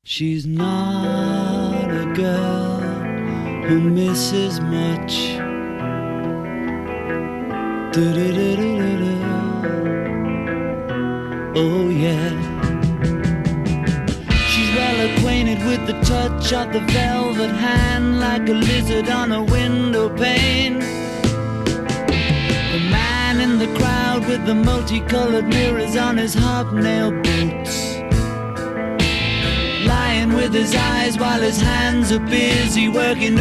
She's not a girl who misses much. Do-do-do-do-do-do. Oh yeah. She's well acquainted with the touch of the velvet hand, like a lizard on a window pane. The man in the crowd with the multicolored mirrors on his hobnail boots, lying with his eyes while his hands are busy working.